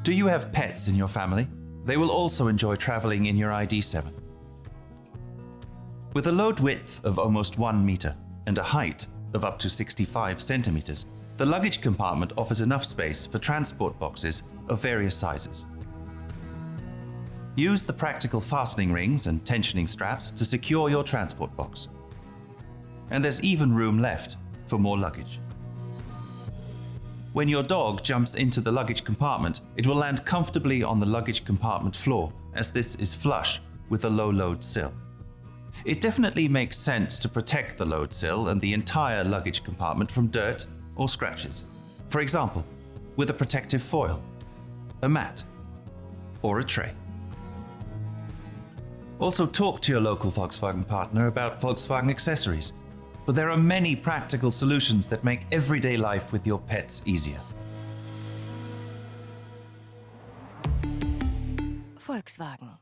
Do you have pets in your family? They will also enjoy traveling in your ID.7. With a load width of almost 1 meter and a height of up to 65 centimeters, the luggage compartment offers enough space for transport boxes of various sizes. Use the practical fastening rings and tensioning straps to secure your transport box. And there's even room left for more luggage. When your dog jumps into the luggage compartment, it will land comfortably on the luggage compartment floor, as this is flush with the low load sill. It definitely makes sense to protect the load sill and the entire luggage compartment from dirt or scratches. For example, with a protective foil, a mat, or a tray. Also, talk to your local Volkswagen partner about Volkswagen accessories, but there are many practical solutions that make everyday life with your pets easier. Volkswagen.